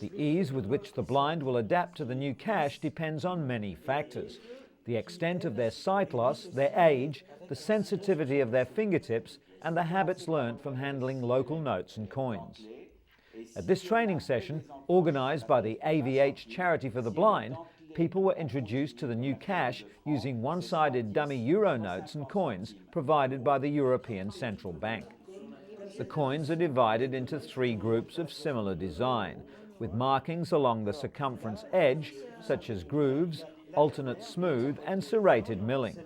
The ease with which the blind will adapt to the new cash depends on many factors: the extent of their sight loss, their age, the sensitivity of their fingertips, and the habits learnt from handling local notes and coins. At this training session, organised by the AVH Charity for the Blind, people were introduced to the new cash using one-sided dummy euro notes and coins provided by the European Central Bank. The coins are divided into 3 groups of similar design, with markings along the circumference edge, such as grooves, alternate smooth and serrated milling.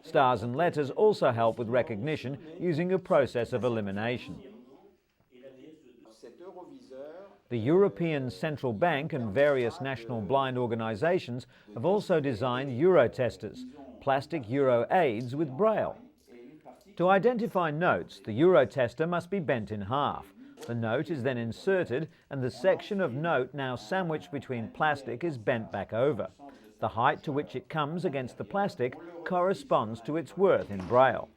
Stars and letters also help with recognition using a process of elimination. The European Central Bank and various national blind organisations have also designed euro testers, plastic euro aids with braille. To identify notes, the euro tester must be bent in half. The note is then inserted and the section of note now sandwiched between plastic is bent back over. The height to which it comes against the plastic corresponds to its worth in braille.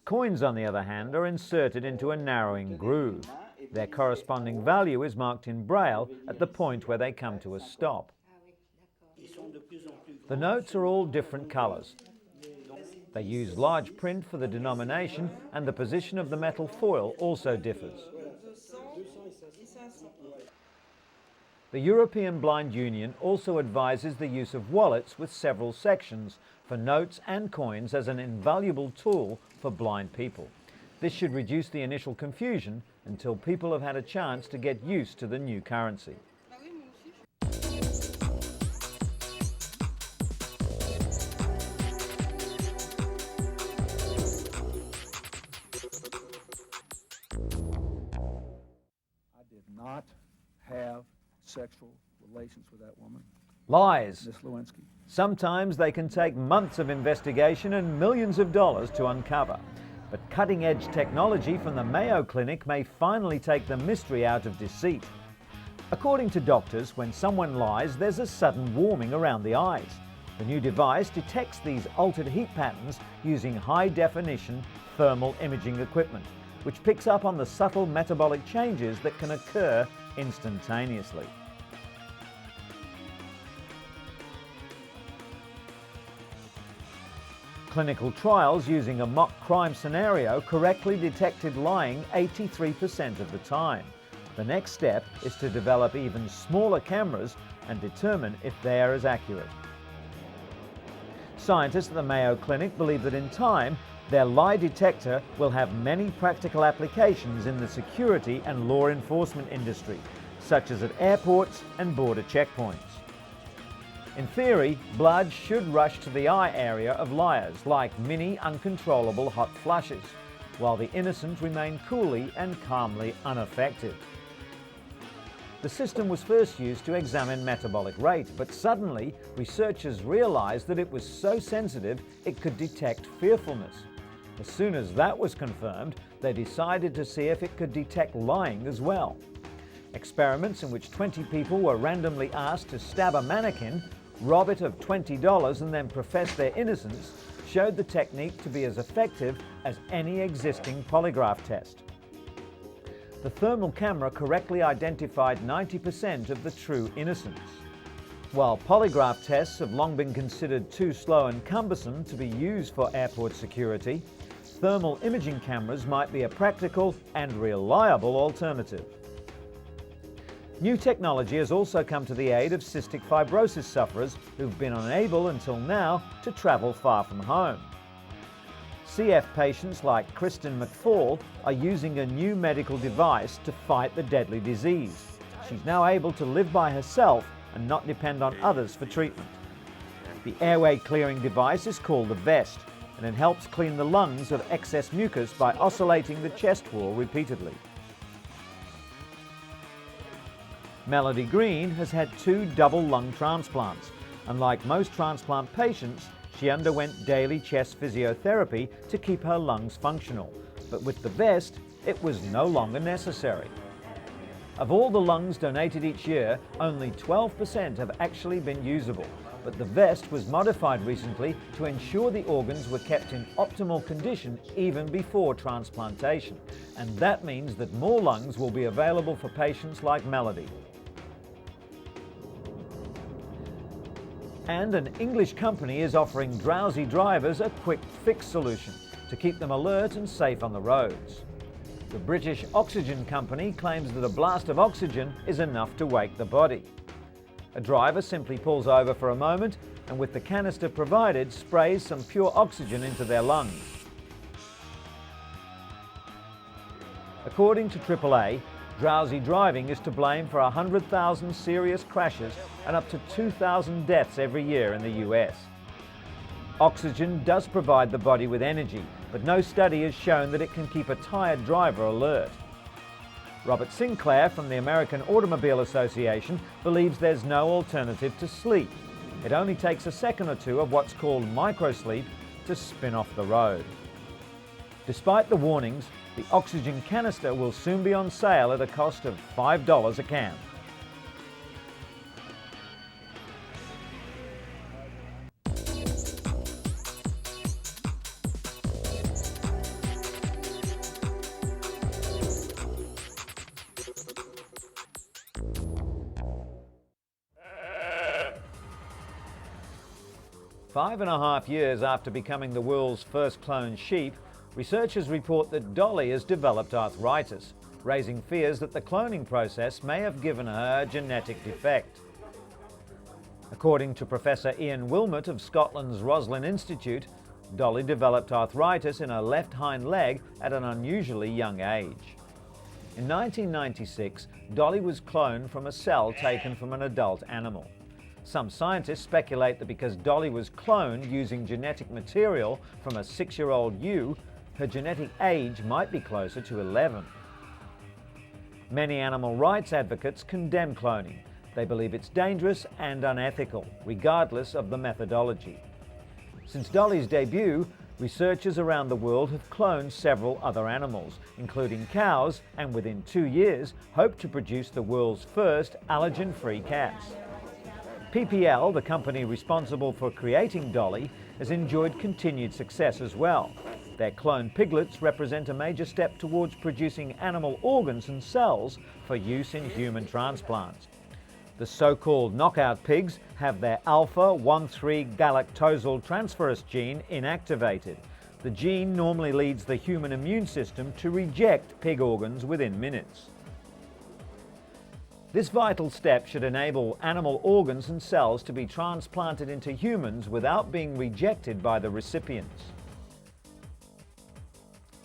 Coins, on the other hand, are inserted into a narrowing groove. Their corresponding value is marked in braille at the point where they come to a stop. The notes are all different colours. They use large print for the denomination, and the position of the metal foil also differs. The European Blind Union also advises the use of wallets with several sections for notes and coins as an invaluable tool for blind people. This should reduce the initial confusion until people have had a chance to get used to the new currency. I did not have sexual relations with that woman. Lies. Miss Lewinsky. Sometimes they can take months of investigation and millions of dollars to uncover. But cutting-edge technology from the Mayo Clinic may finally take the mystery out of deceit. According to doctors, when someone lies, there's a sudden warming around the eyes. The new device detects these altered heat patterns using high-definition thermal imaging equipment, which picks up on the subtle metabolic changes that can occur instantaneously. Clinical trials using a mock crime scenario correctly detected lying 83% of the time. The next step is to develop even smaller cameras and determine if they are as accurate. Scientists at the Mayo Clinic believe that in time, their lie detector will have many practical applications in the security and law enforcement industry, such as at airports and border checkpoints. In theory, blood should rush to the eye area of liars like mini uncontrollable hot flushes, while the innocent remain coolly and calmly unaffected. The system was first used to examine metabolic rate, but suddenly researchers realized that it was so sensitive it could detect fearfulness. As soon as that was confirmed, they decided to see if it could detect lying as well. Experiments in which 20 people were randomly asked to stab a mannequin, rob it of $20 and then profess their innocence showed the technique to be as effective as any existing polygraph test. The thermal camera correctly identified 90% of the true innocence. While polygraph tests have long been considered too slow and cumbersome to be used for airport security, thermal imaging cameras might be a practical and reliable alternative. New technology has also come to the aid of cystic fibrosis sufferers who've been unable until now to travel far from home. CF patients like Kristen McFall are using a new medical device to fight the deadly disease. She's now able to live by herself and not depend on others for treatment. The airway clearing device is called the vest, and it helps clean the lungs of excess mucus by oscillating the chest wall repeatedly. Melody Green has had 2 double lung transplants. Unlike most transplant patients, she underwent daily chest physiotherapy to keep her lungs functional, but with the vest, it was no longer necessary. Of all the lungs donated each year, only 12% have actually been usable, but the vest was modified recently to ensure the organs were kept in optimal condition even before transplantation. And that means that more lungs will be available for patients like Melody. And an English company is offering drowsy drivers a quick fix solution to keep them alert and safe on the roads. The British Oxygen Company claims that a blast of oxygen is enough to wake the body. A driver simply pulls over for a moment and with the canister provided sprays some pure oxygen into their lungs. According to AAA, drowsy driving is to blame for 100,000 serious crashes and up to 2,000 deaths every year in the US. Oxygen does provide the body with energy, but no study has shown that it can keep a tired driver alert. Robert Sinclair from the American Automobile Association believes there's no alternative to sleep. It only takes a second or two of what's called microsleep to spin off the road. Despite the warnings, the oxygen canister will soon be on sale at a cost of $5 a can. Five and a half years after becoming the world's first cloned sheep, researchers report that Dolly has developed arthritis, raising fears that the cloning process may have given her a genetic defect. According to Professor Ian Wilmot of Scotland's Roslin Institute, Dolly developed arthritis in her left hind leg at an unusually young age. In 1996, Dolly was cloned from a cell taken from an adult animal. Some scientists speculate that because Dolly was cloned using genetic material from a 6-year-old ewe, her genetic age might be closer to 11. Many animal rights advocates condemn cloning. They believe it's dangerous and unethical, regardless of the methodology. Since Dolly's debut, researchers around the world have cloned several other animals, including cows, and within 2 years hope to produce the world's first allergen-free cats. PPL, the company responsible for creating Dolly, has enjoyed continued success as well. Their cloned piglets represent a major step towards producing animal organs and cells for use in human transplants. The so-called knockout pigs have their alpha-1,3-galactosyl transferase gene inactivated. The gene normally leads the human immune system to reject pig organs within minutes. This vital step should enable animal organs and cells to be transplanted into humans without being rejected by the recipients.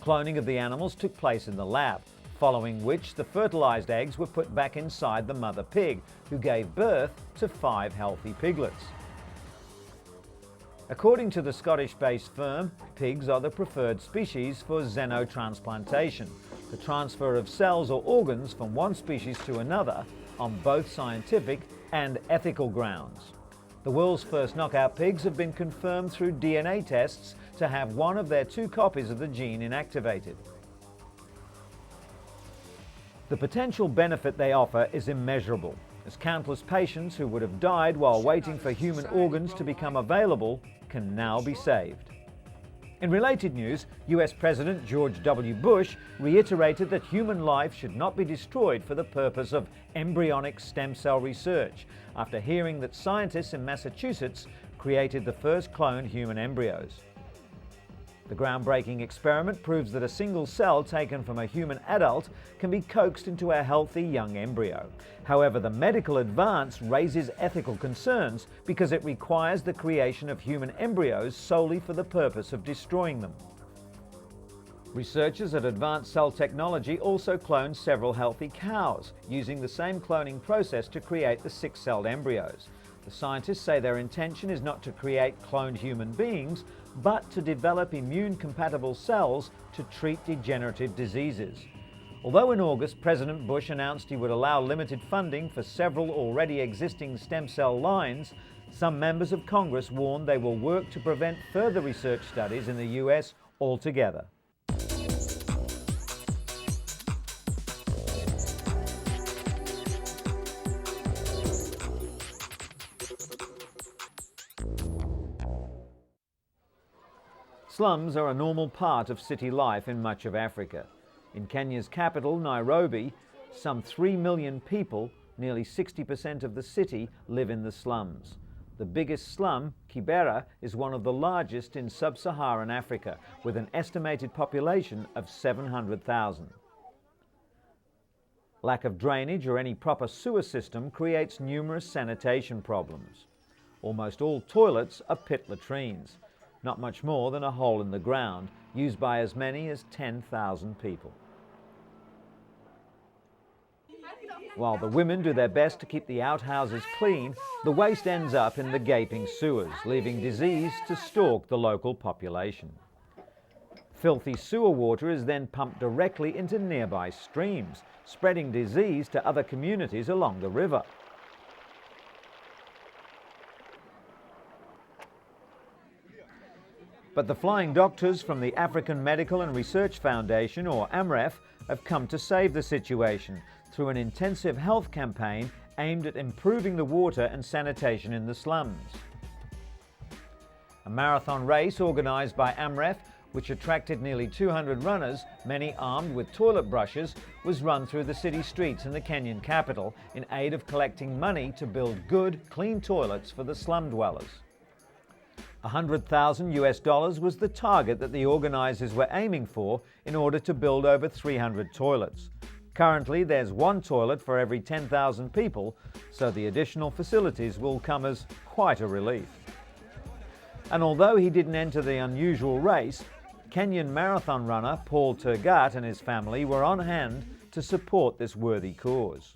Cloning of the animals took place in the lab, following which the fertilized eggs were put back inside the mother pig, who gave birth to 5 healthy piglets. According to the Scottish-based firm, pigs are the preferred species for xenotransplantation, the transfer of cells or organs from one species to another on both scientific and ethical grounds. The world's first knockout pigs have been confirmed through DNA tests to have one of their 2 copies of the gene inactivated. The potential benefit they offer is immeasurable, as countless patients who would have died while waiting for human organs to become available can now be saved. In related news, US President George W. Bush reiterated that human life should not be destroyed for the purpose of embryonic stem cell research, after hearing that scientists in Massachusetts created the first cloned human embryos. The groundbreaking experiment proves that a single cell taken from a human adult can be coaxed into a healthy young embryo. However, the medical advance raises ethical concerns because it requires the creation of human embryos solely for the purpose of destroying them. Researchers at Advanced Cell Technology also cloned several healthy cows, using the same cloning process to create the 6-celled embryos. The scientists say their intention is not to create cloned human beings, but to develop immune-compatible cells to treat degenerative diseases. Although in August, President Bush announced he would allow limited funding for several already existing stem cell lines, some members of Congress warned they will work to prevent further research studies in the US altogether. Slums are a normal part of city life in much of Africa. In Kenya's capital, Nairobi, some 3 million people, nearly 60% of the city, live in the slums. The biggest slum, Kibera, is one of the largest in sub-Saharan Africa, with an estimated population of 700,000. Lack of drainage or any proper sewer system creates numerous sanitation problems. Almost all toilets are pit latrines, not much more than a hole in the ground, used by as many as 10,000 people. While the women do their best to keep the outhouses clean, the waste ends up in the gaping sewers, leaving disease to stalk the local population. Filthy sewer water is then pumped directly into nearby streams, spreading disease to other communities along the river. But the flying doctors from the African Medical and Research Foundation, or AMREF, have come to save the situation through an intensive health campaign aimed at improving the water and sanitation in the slums. A marathon race organised by AMREF, which attracted nearly 200 runners, many armed with toilet brushes, was run through the city streets in the Kenyan capital in aid of collecting money to build good, clean toilets for the slum dwellers. $100,000 was the target that the organisers were aiming for in order to build over 300 toilets. Currently, there's one toilet for every 10,000 people, so the additional facilities will come as quite a relief. And although he didn't enter the unusual race, Kenyan marathon runner Paul Tergat and his family were on hand to support this worthy cause.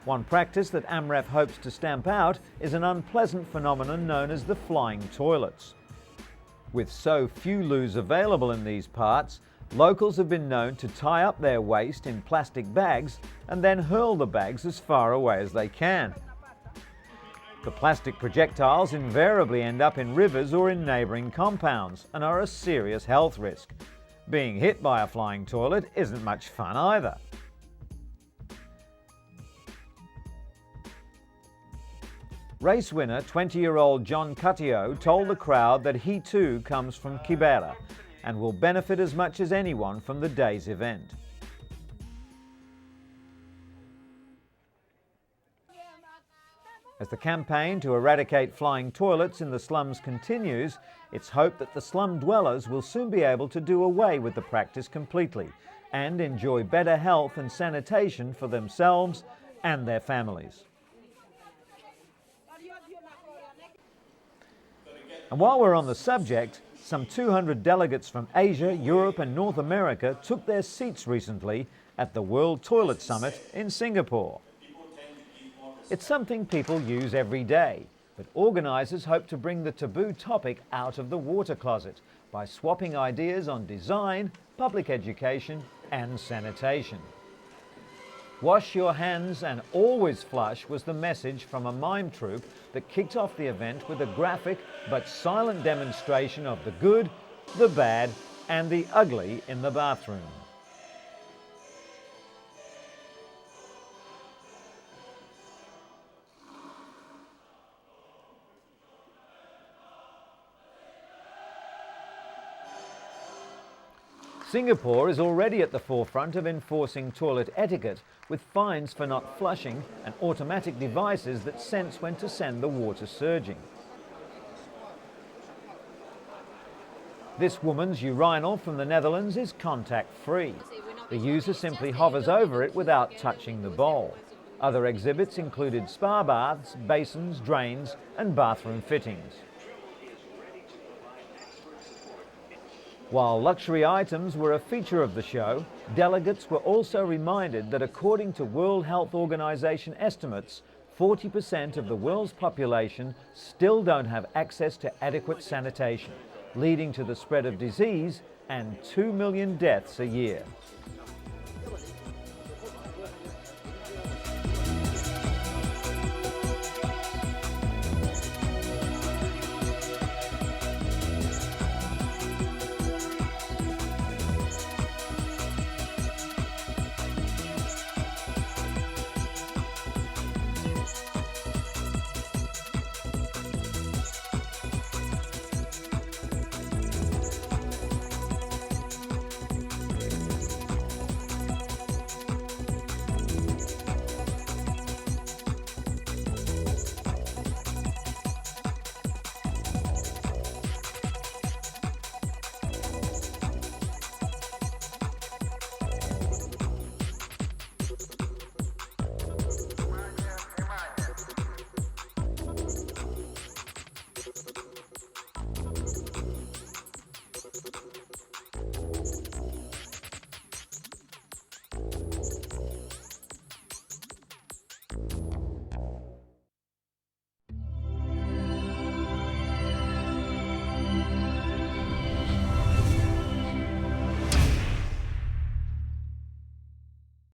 One practice that AMREF hopes to stamp out is an unpleasant phenomenon known as the flying toilets. With so few loos available in these parts, locals have been known to tie up their waste in plastic bags and then hurl the bags as far away as they can. The plastic projectiles invariably end up in rivers or in neighbouring compounds and are a serious health risk. Being hit by a flying toilet isn't much fun either. Race winner 20-year-old John Cutio told the crowd that he too comes from Kibera and will benefit as much as anyone from the day's event. As the campaign to eradicate flying toilets in the slums continues, it's hoped that the slum dwellers will soon be able to do away with the practice completely and enjoy better health and sanitation for themselves and their families. And while we're on the subject, some 200 delegates from Asia, Europe and North America took their seats recently at the World Toilet Summit in Singapore. It's something people use every day, but organisers hope to bring the taboo topic out of the water closet by swapping ideas on design, public education and sanitation. Wash your hands and always flush was the message from a mime troupe that kicked off the event with a graphic but silent demonstration of the good, the bad and the ugly in the bathroom. Singapore is already at the forefront of enforcing toilet etiquette with fines for not flushing and automatic devices that sense when to send the water surging. This woman's urinal from the Netherlands is contact-free. The user simply hovers over it without touching the bowl. Other exhibits included spa baths, basins, drains and bathroom fittings. While luxury items were a feature of the show, delegates were also reminded that according to World Health Organization estimates, 40% of the world's population still don't have access to adequate sanitation, leading to the spread of disease and 2 million deaths a year.